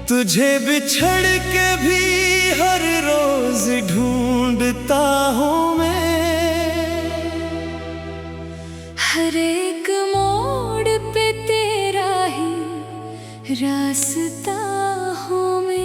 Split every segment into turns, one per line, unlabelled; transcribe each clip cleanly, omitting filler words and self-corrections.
तुझे बिछड़ के भी हर रोज ढूंढता हूँ मैं,
हर एक मोड़ पे तेरा ही रास्ता हूँ मैं।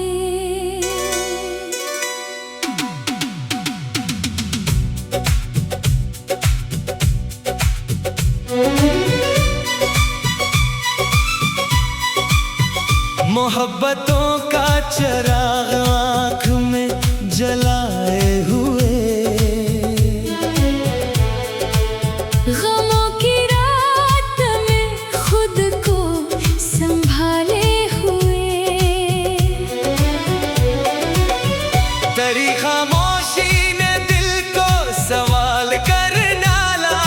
मोहब्बतों का चिराग आँख में जलाए हुए,
गमों की रात में खुद को संभाले हुए,
तेरी खामोशी ने दिल को सवाल कर डाला,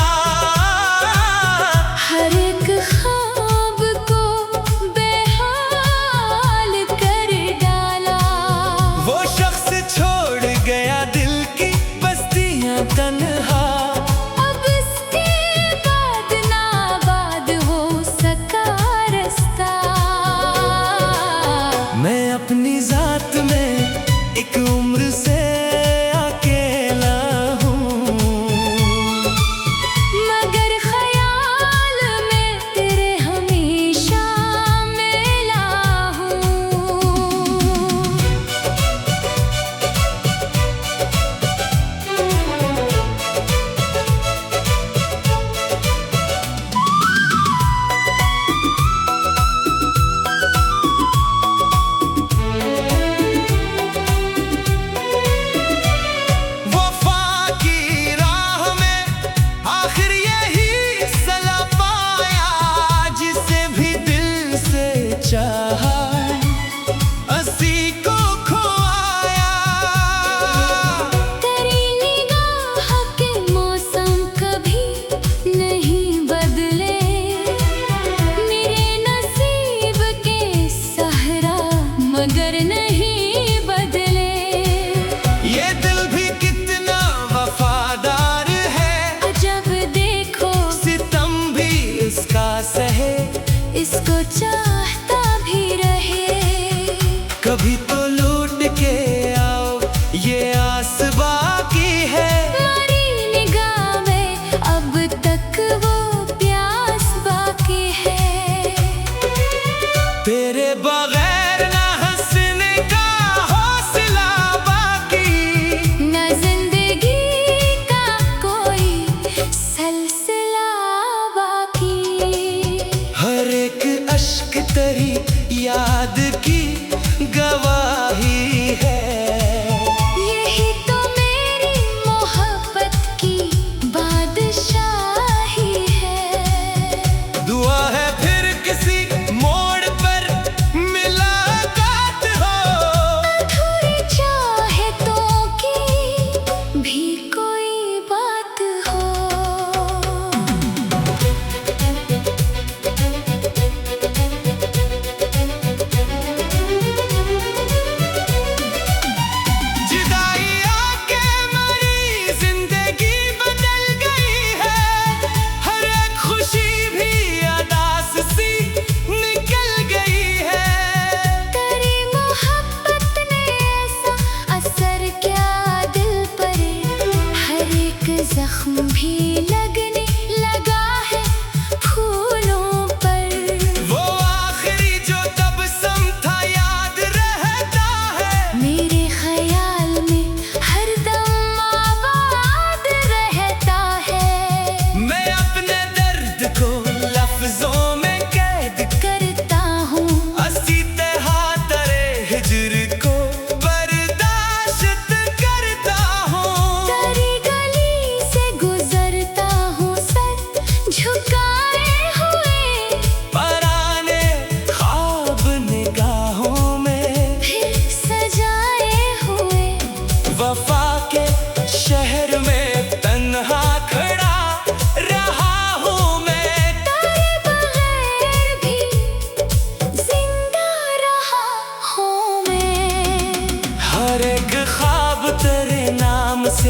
हर एक ख्वाब को बेहाल कर डाला।
वो शख्स छोड़ गया दिल की बस्तियां तन्हा,
अब इसके बाद ना आबाद हो सका रास्ता।
मैं अपनी जात में एक उम्र से अकेला हूँ,
मगर ख्याल में तेरे हमेशा मिला हूँ।
वफा की राह में आखिर यही सला पाया, जिसे भी दिल से चाहा हंसी को खोया।
तेरी निगाह के मौसम कभी नहीं बदले, मेरे नसीब के सहरा मगर नहीं बदले।
ये दिल भी कितना वफादार है,
जब देखो
सितम भी इसका सहे,
इसको चाहता भी रहे।
कभी तो लौट के आओ ये आस बाकी है।
हमारी निगाह में अब तक वो प्यास बाकी है।
तेरे बगैर ना हंसने का हौसला बाकी,
न जिंदगी का कोई सिलसिला बाकी।
हर एक अश्क तेरी याद की गवाही है।
यही तो मेरी मोहब्बत की बादशाही है।
दुआ है फिर किसी मोड़ पर मुलाकात हो,
अधूरी चाहतों की भी कोई बात हो।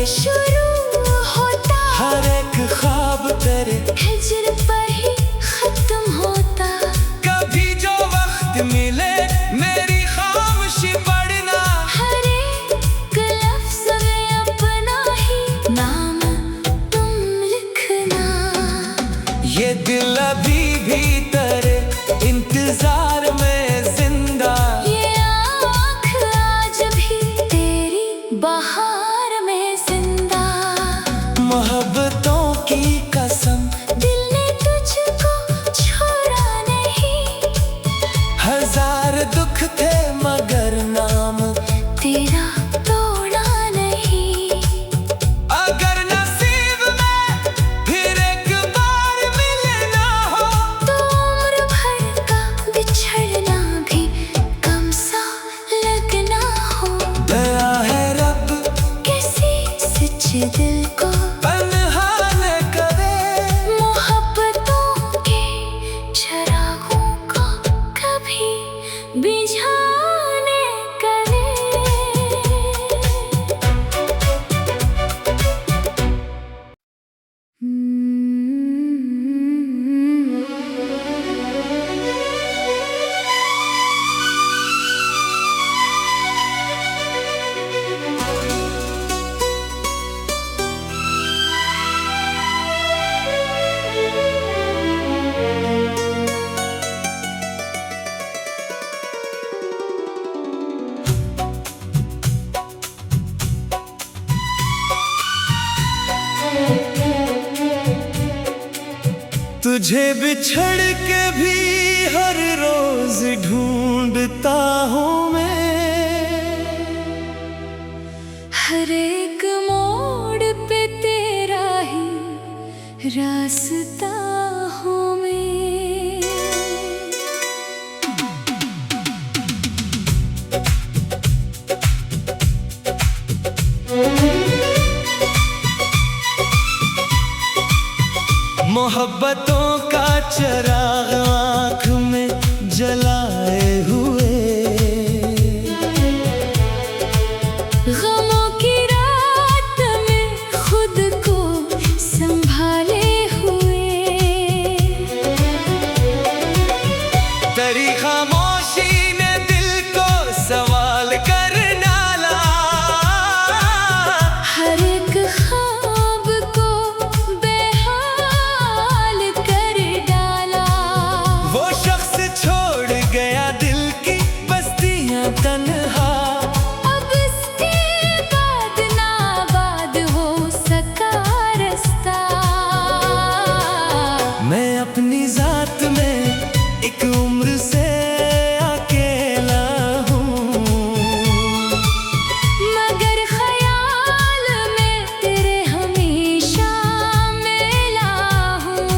से शुरू होता,
हर एक ख्वाब तेरे
हिजर पर ही खत्म होता।
कभी जो वक्त मिले मेरी खामोशी पढ़ना,
हर एक लफ्ज़ में अपना ही नाम तुम लिखना।
ये दिल अभी भी तेरे इंतजार में जिंदा,
ये आँख आज भी तेरी बहार में जिंदा।
मोहब्बतों की कसम
दिल ने तुझको छोड़ा नहीं,
हजार दुख थे मगर नाम
तेरा तोड़ा नहीं।
अगर नसीब में फिर एक बार मिलना हो,
तो उम्र भर का बिछड़ना भी कम सा लगना हो।
दया है रब
किसी सच्चे दिल को
तन्हा न करे,
मोहब्बतों के चरागों को कभी बुझाने करे।
तुझे बिछड़ के भी हर रोज ढूंढता हूँ मैं,
हर एक मोड़ पे तेरा ही रास्ता हूँ मैं।
मोहब्बतों का चिराग आँख में जलाए हुए,
गमों की रात में खुद को संभाले हुए,
तेरी खामोशी ने दिल को सवाल कर डाला,
हर एक ख्वाब को बेहाल कर डाला।
वो शख्स छोड़ गया दिल की बस्तियां तन्हा,
अब इसके बाद ना आबाद हो सका रास्ता।
मैं अपनी जात में एक उम्र से अकेला हूँ,
मगर ख्याल में तेरे हमेशा मिला हूँ।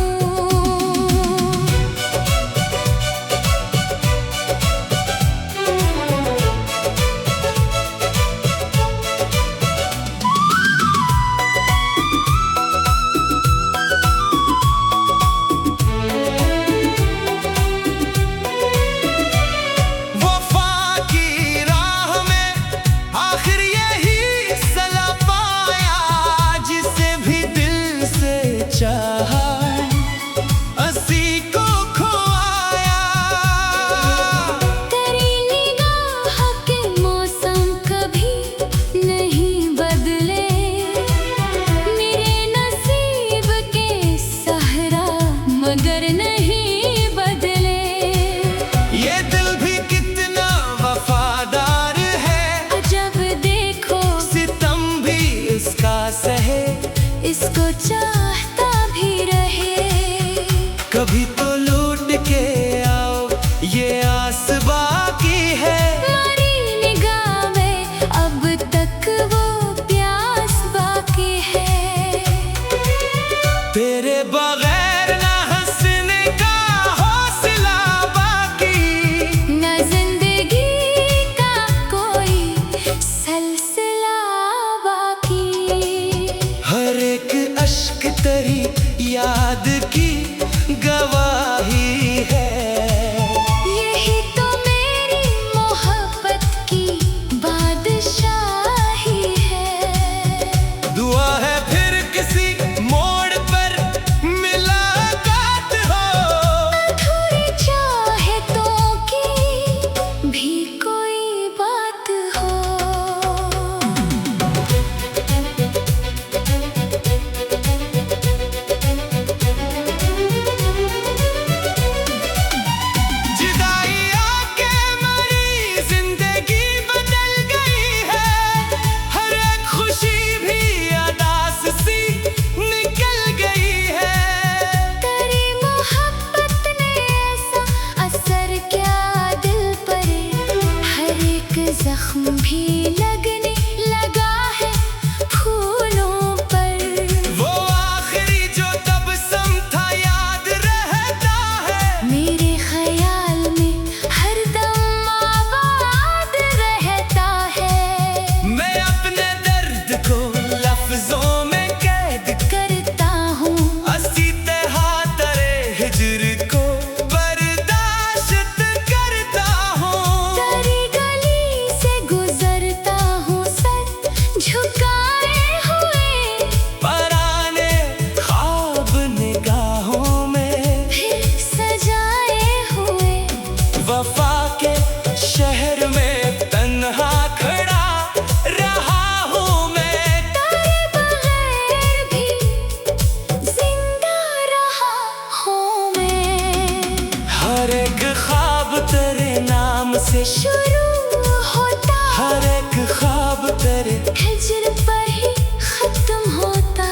से
शुरू होता,
हर एक ख्वाब तेरे
हिजर पर ही खत्म होता।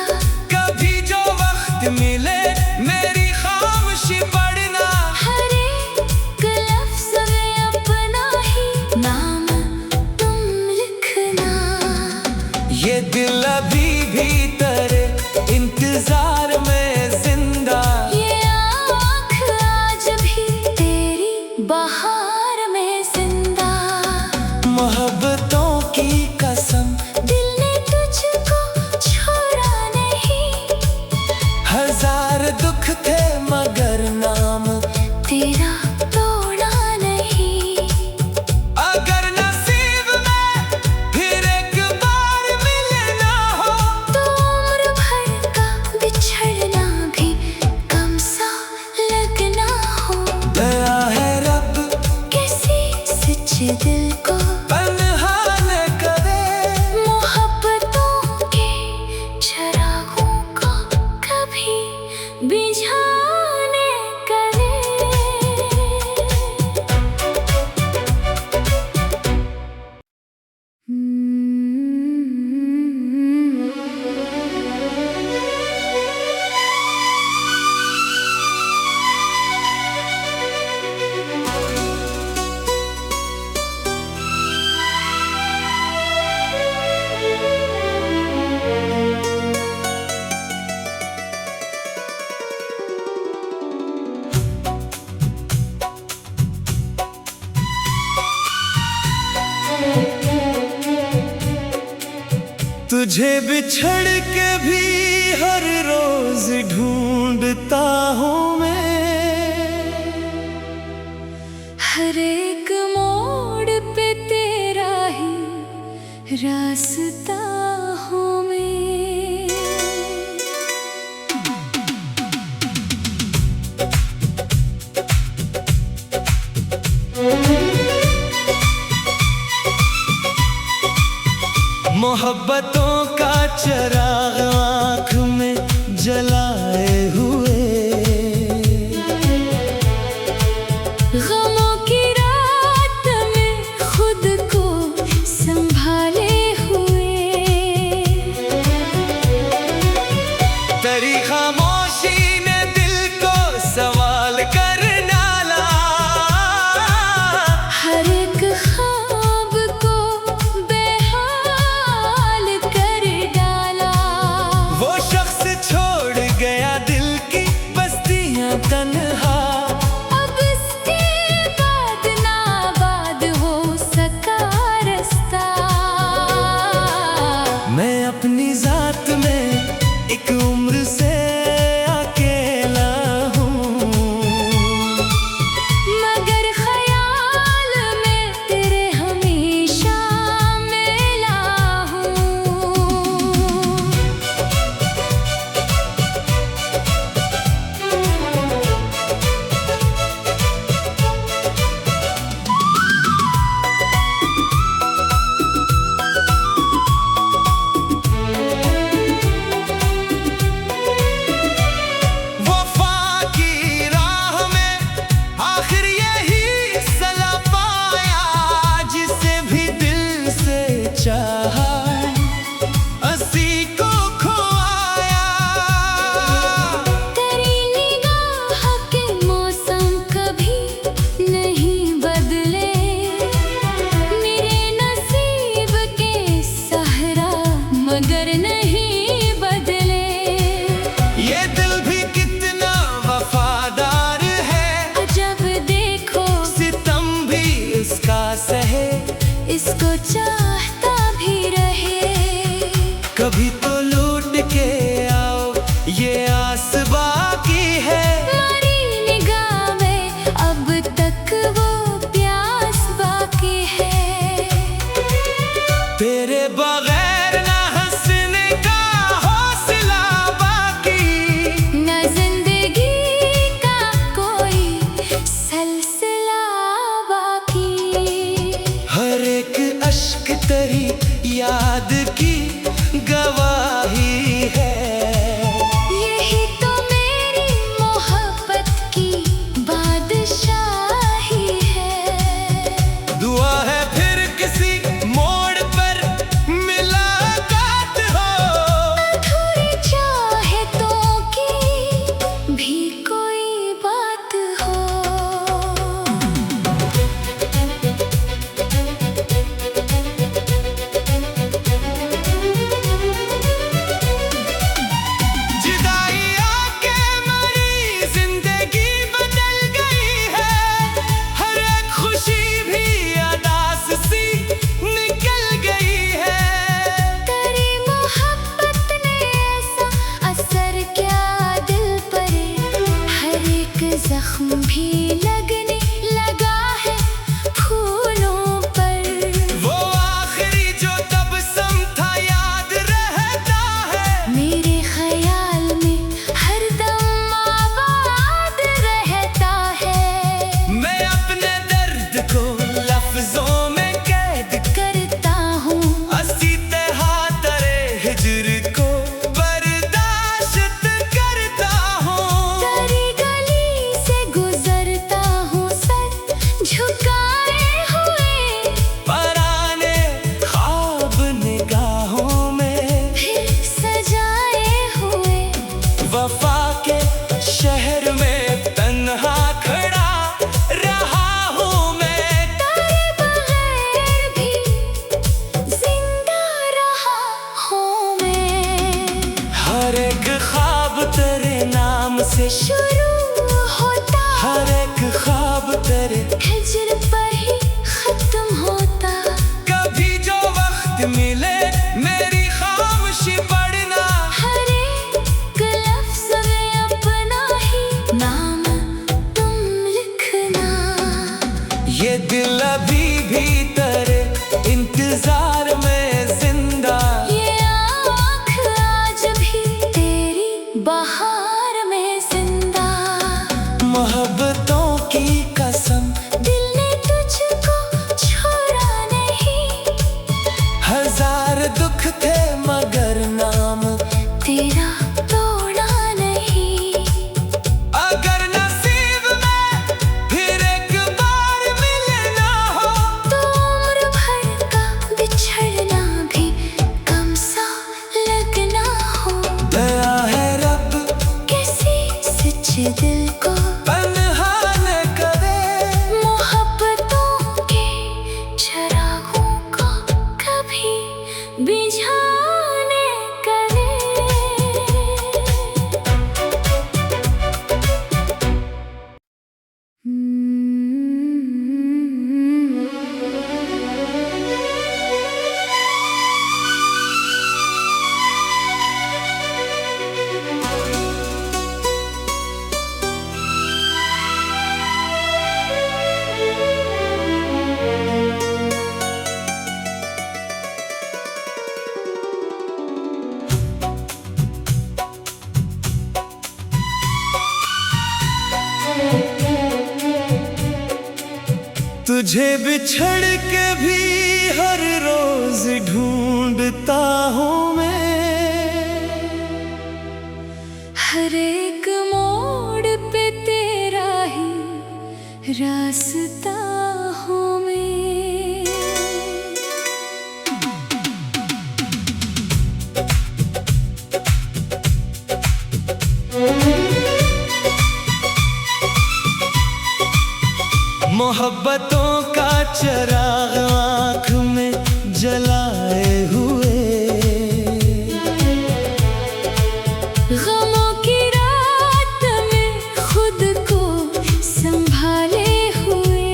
कभी जो वक्त मिले मेरी खामोशी पढ़ना,
हर एक लफ्ज़ में अपना ही नाम तुम लिखना।
ये दिल अभी भी तेरे इंतजार में जिंदा,
ये आँख आज भी तेरी बहार में जिंदा।
मोहब्बतों की कसम
दिल ने तुझको छोड़ा नहीं,
हजार दुख थे मगर नाम
तेरा तोड़ा नहीं।
अगर नसीब में फिर एक बार मिलना हो,
तो उम्र भर का बिछड़ना भी कम सा लगना हो।
दया है रब
किसी सच्चे दिल को
तन्हा न करे,
मोहब्बतों के चरागों को कभी बुझाने करे।
तुझे बिछड़ के भी हर रोज ढूंढता हूँ मैं,
हर एक मोड़ पे तेरा ही रास्ता हूँ मैं।
मोहब्बतों का चिराग आँख में जलाए हुए,
गमों की रात में खुद को संभाले हुए,
तेरी खामोशी ने दिल को सवाल कर डाला,
हर एक ख्वाब को बेहाल कर डाला। हिज्र पर ही खत्म होता।
कभी जो वक्त मिले मेरी खामोशी पढ़ना,
हर एक लफ्ज़ में अपना ही नाम तुम लिखना।
ये दिल अभी भी तेरे इंतजार में जिंदा,
ये आँख आज भी तेरी बहार में जिंदा।
मोहब्बतों की कसम
दिल ने तुझको छोड़ा नहीं,
हजार दुख थे मगर नाम
तेरा तोड़ा नहीं।
अगर नसीब में फिर एक बार मिलना हो,
तो उम्र भर का बिछड़ना भी कम सा लगना हो।
दया है रब
किसी सच्चे दिल को
तन्हा न करे,
मोहब्बतों के चरागों को कभी बुझाने करे।
तुझे बिछड़ के भी हर रोज ढूंढता हूँ मैं।
हर एक मोड़ पे तेरा ही रास्ता हूँ मैं।
मोहब्बतों का चिराग आँख में जलाए हुए,
गमों की रात में खुद को संभाले हुए।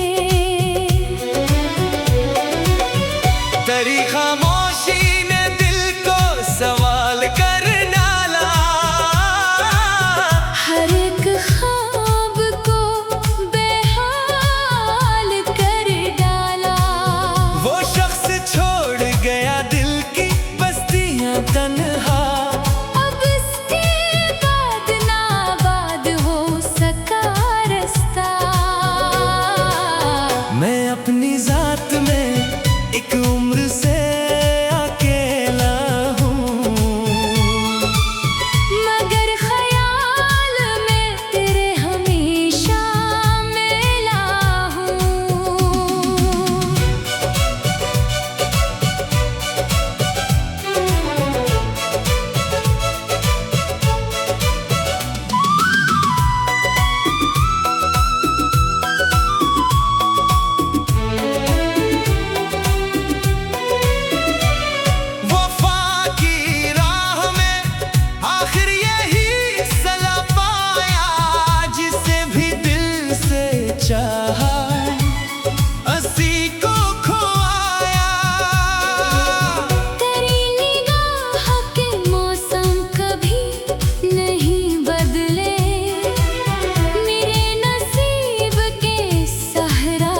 तेरी खामोशी ने दिल को सवाल कर डाला,
हर एक ख्वाब को बेहाल कर डाला।
वो शख्स छोड़ गया दिल की बस्तियां तन्हा,
अब इसके बाद ना आबाद हो सका रास्ता।
मैं अपनी जात में एक उम्र से अकेला हूँ,
मगर ख्याल में तेरे हमेशा मिला हूँ।
वफा की राह में आखिर यही सला पाया, जिसे भी दिल से चाहा हंसी को खोया।
तेरी निगाह के मौसम कभी नहीं बदले, मेरे नसीब के सहरा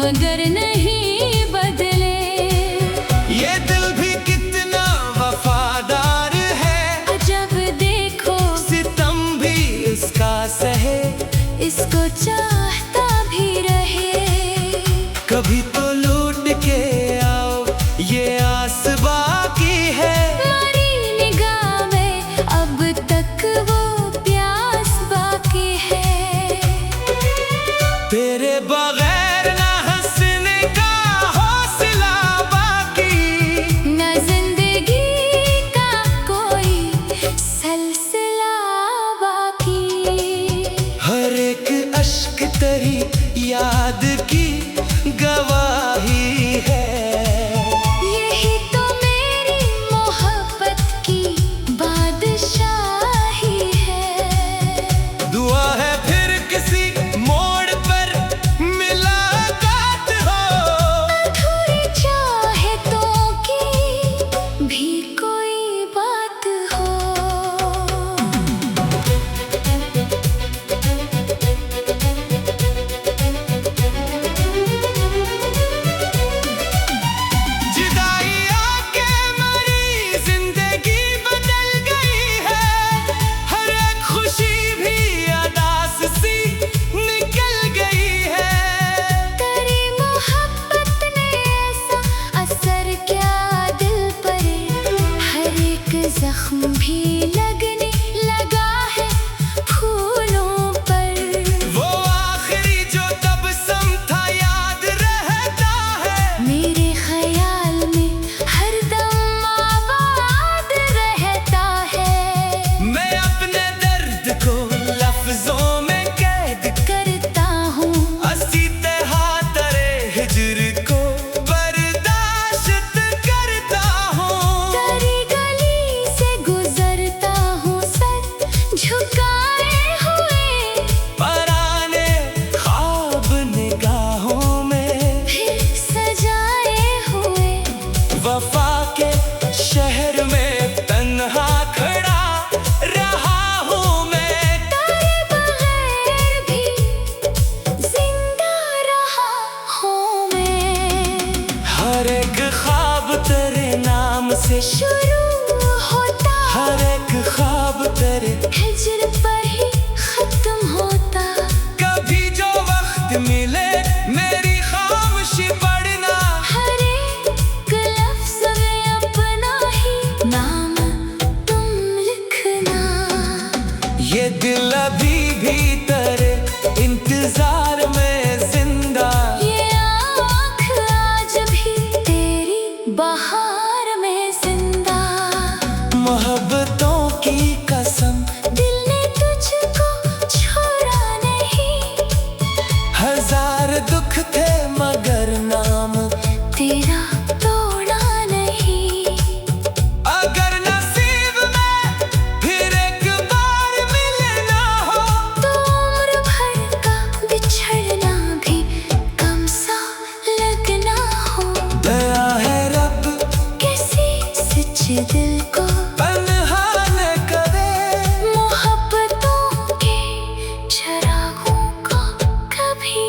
मगर नहीं बदले।
ये दिल भी कितना वफादार है,
जब देखो
सितम भी इसका सहे,
इसको चाहता भी रहे।
कभी तो लौट के आओ ये आस बाकी है।
हमारी निगाह में अब तक वो प्यास बाकी है।
तेरे बगैर ना हंसने का हौसला बाकी,
न जिंदगी का कोई सिलसिला बाकी।
हर एक अश्क तेरी याद की गवाह
से शुरू होता,
हर एक ख्वाब तेरे
हिजर पर ही खत्म होता।
कभी जो वक्त मिले मेरी खामोशी पढ़ना,
हर एक लफ्ज़ में अपना ही नाम तुम लिखना।
ये दिल अभी भी तेरे इंतजार में जिंदा,
ये आँख आज भी तेरी बहार में जिंदा।
मोहब्बतों की कसम
दिल ने तुझको छोड़ा नहीं,
हजार दुख थे मगर नाम
तेरा तोड़ा नहीं।
अगर नसीब में फिर एक बार मिलना हो,
तो उम्र भर का बिछड़ना भी कम सा लगना हो।
दया है रब
किसी सच्चे दिल को
तन्हा न करे,
मोहब्बतों के चरागों को कभी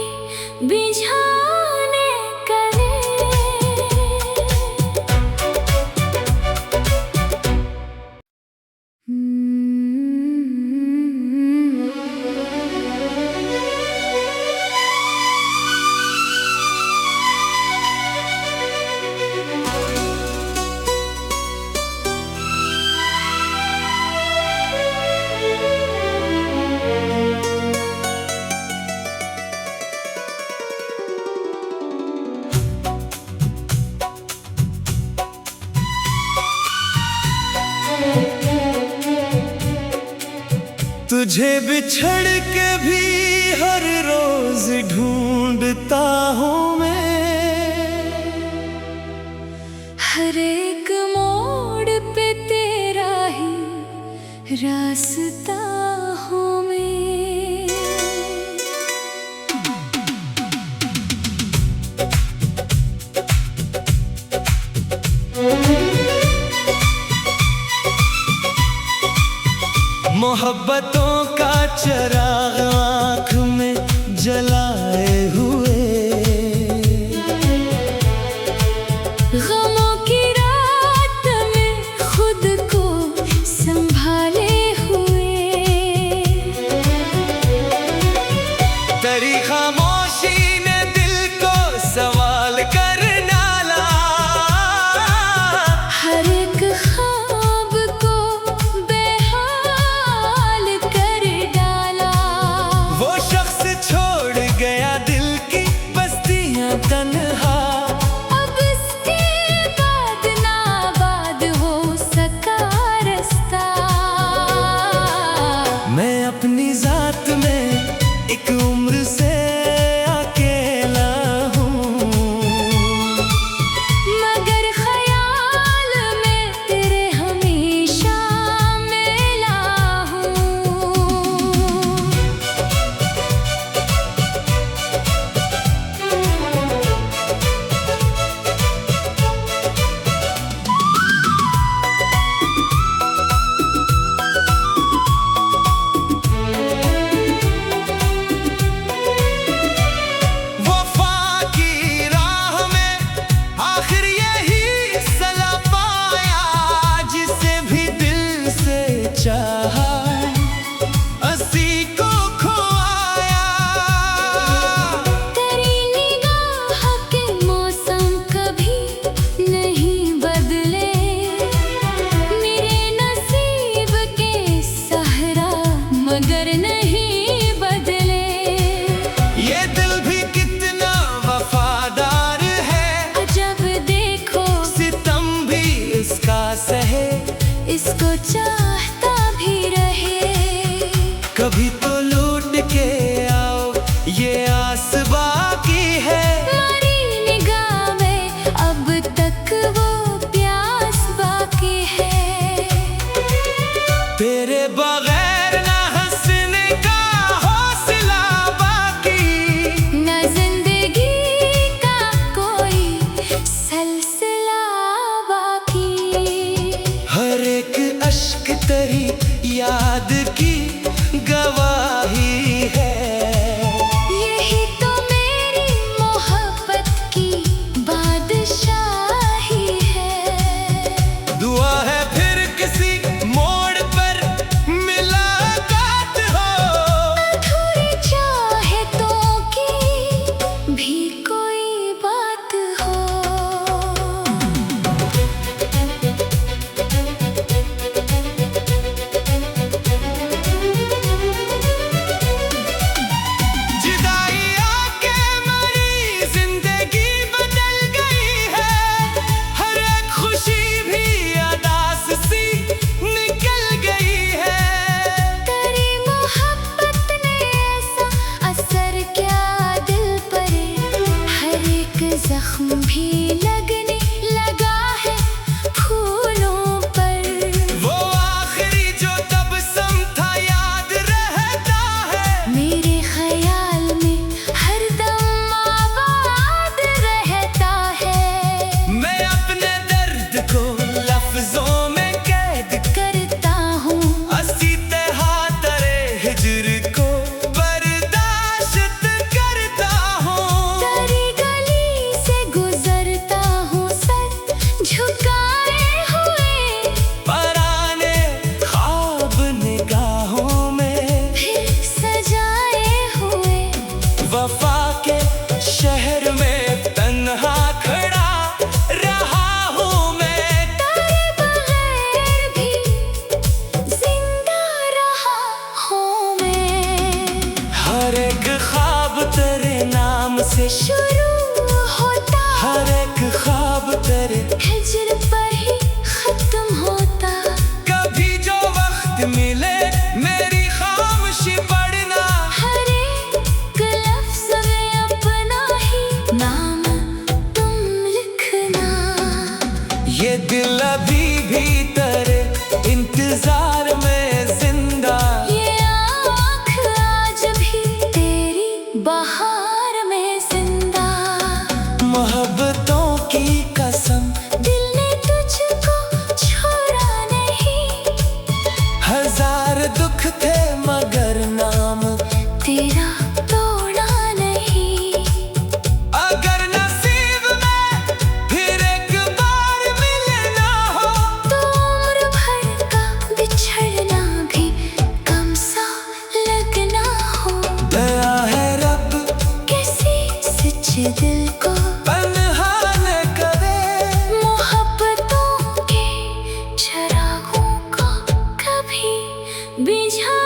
बुझाने करे।
तुझे बिछड़ के भी हर रोज ढूंढता हूँ मैं,
हर एक मोड़ पे तेरा ही रास्ता हूँ मैं।
मोहब्बतों का चिराग आँख में जलाए हुए,
गमों की रात में खुद को संभाले हुए,
तेरी खामोशी ने दिल को सवाल कर डाला,
हर एक ख्वाब को बेहाल कर डाला। जख्म भी लगने लगा है फूलों पर।
वो आखिरी जो तबस्सुम था याद रहता है,
मेरे ख्याल में हरदम आबाद रहता है।
मैं अपने दर्द को लफ्जों में कैद
करता हूँ
असीते हाथरे हिजर को बर्दाश्त करता हूँ।
तेरी गली से गुजरता हूँ सर झुकाए हुए,
पराने ख्वाब निगाहों में
फिर सजाए हुए।
वफा के शहर में तन्हा खड़ा रहा हूँ मैं।
तेरे बगैर भी जिंदा रहा हूँ मैं।
हर एक ख्वाब तेरे नाम से
शुरू होता
हर एक ख्वाब तेरे
हिजर पर ही खत्म होता।
कभी जो वक्त मिले मेरी खामोशी पढ़ना।
हर एक लफ्ज़ में अपना ही नाम तुम लिखना।
ये दिल अभी भी तेरे इंतजार में जिंदा।
ये आँख आज भी तेरी बहार में जिंदा।
मोहब्बतों की कसम
दिल ने तुझको छोड़ा नहीं,
हजार दुख थे मगर नाम
तेरा तोड़ा नहीं।
अगर नसीब में फिर एक बार मिलना हो,
तो उम्र भर का बिछड़ना भी कम सा लगना हो।
दया है रब
किसी सच्चे दिल को
तन्हा न करे।
मोहब्बतों के चरागों को कभी बिझा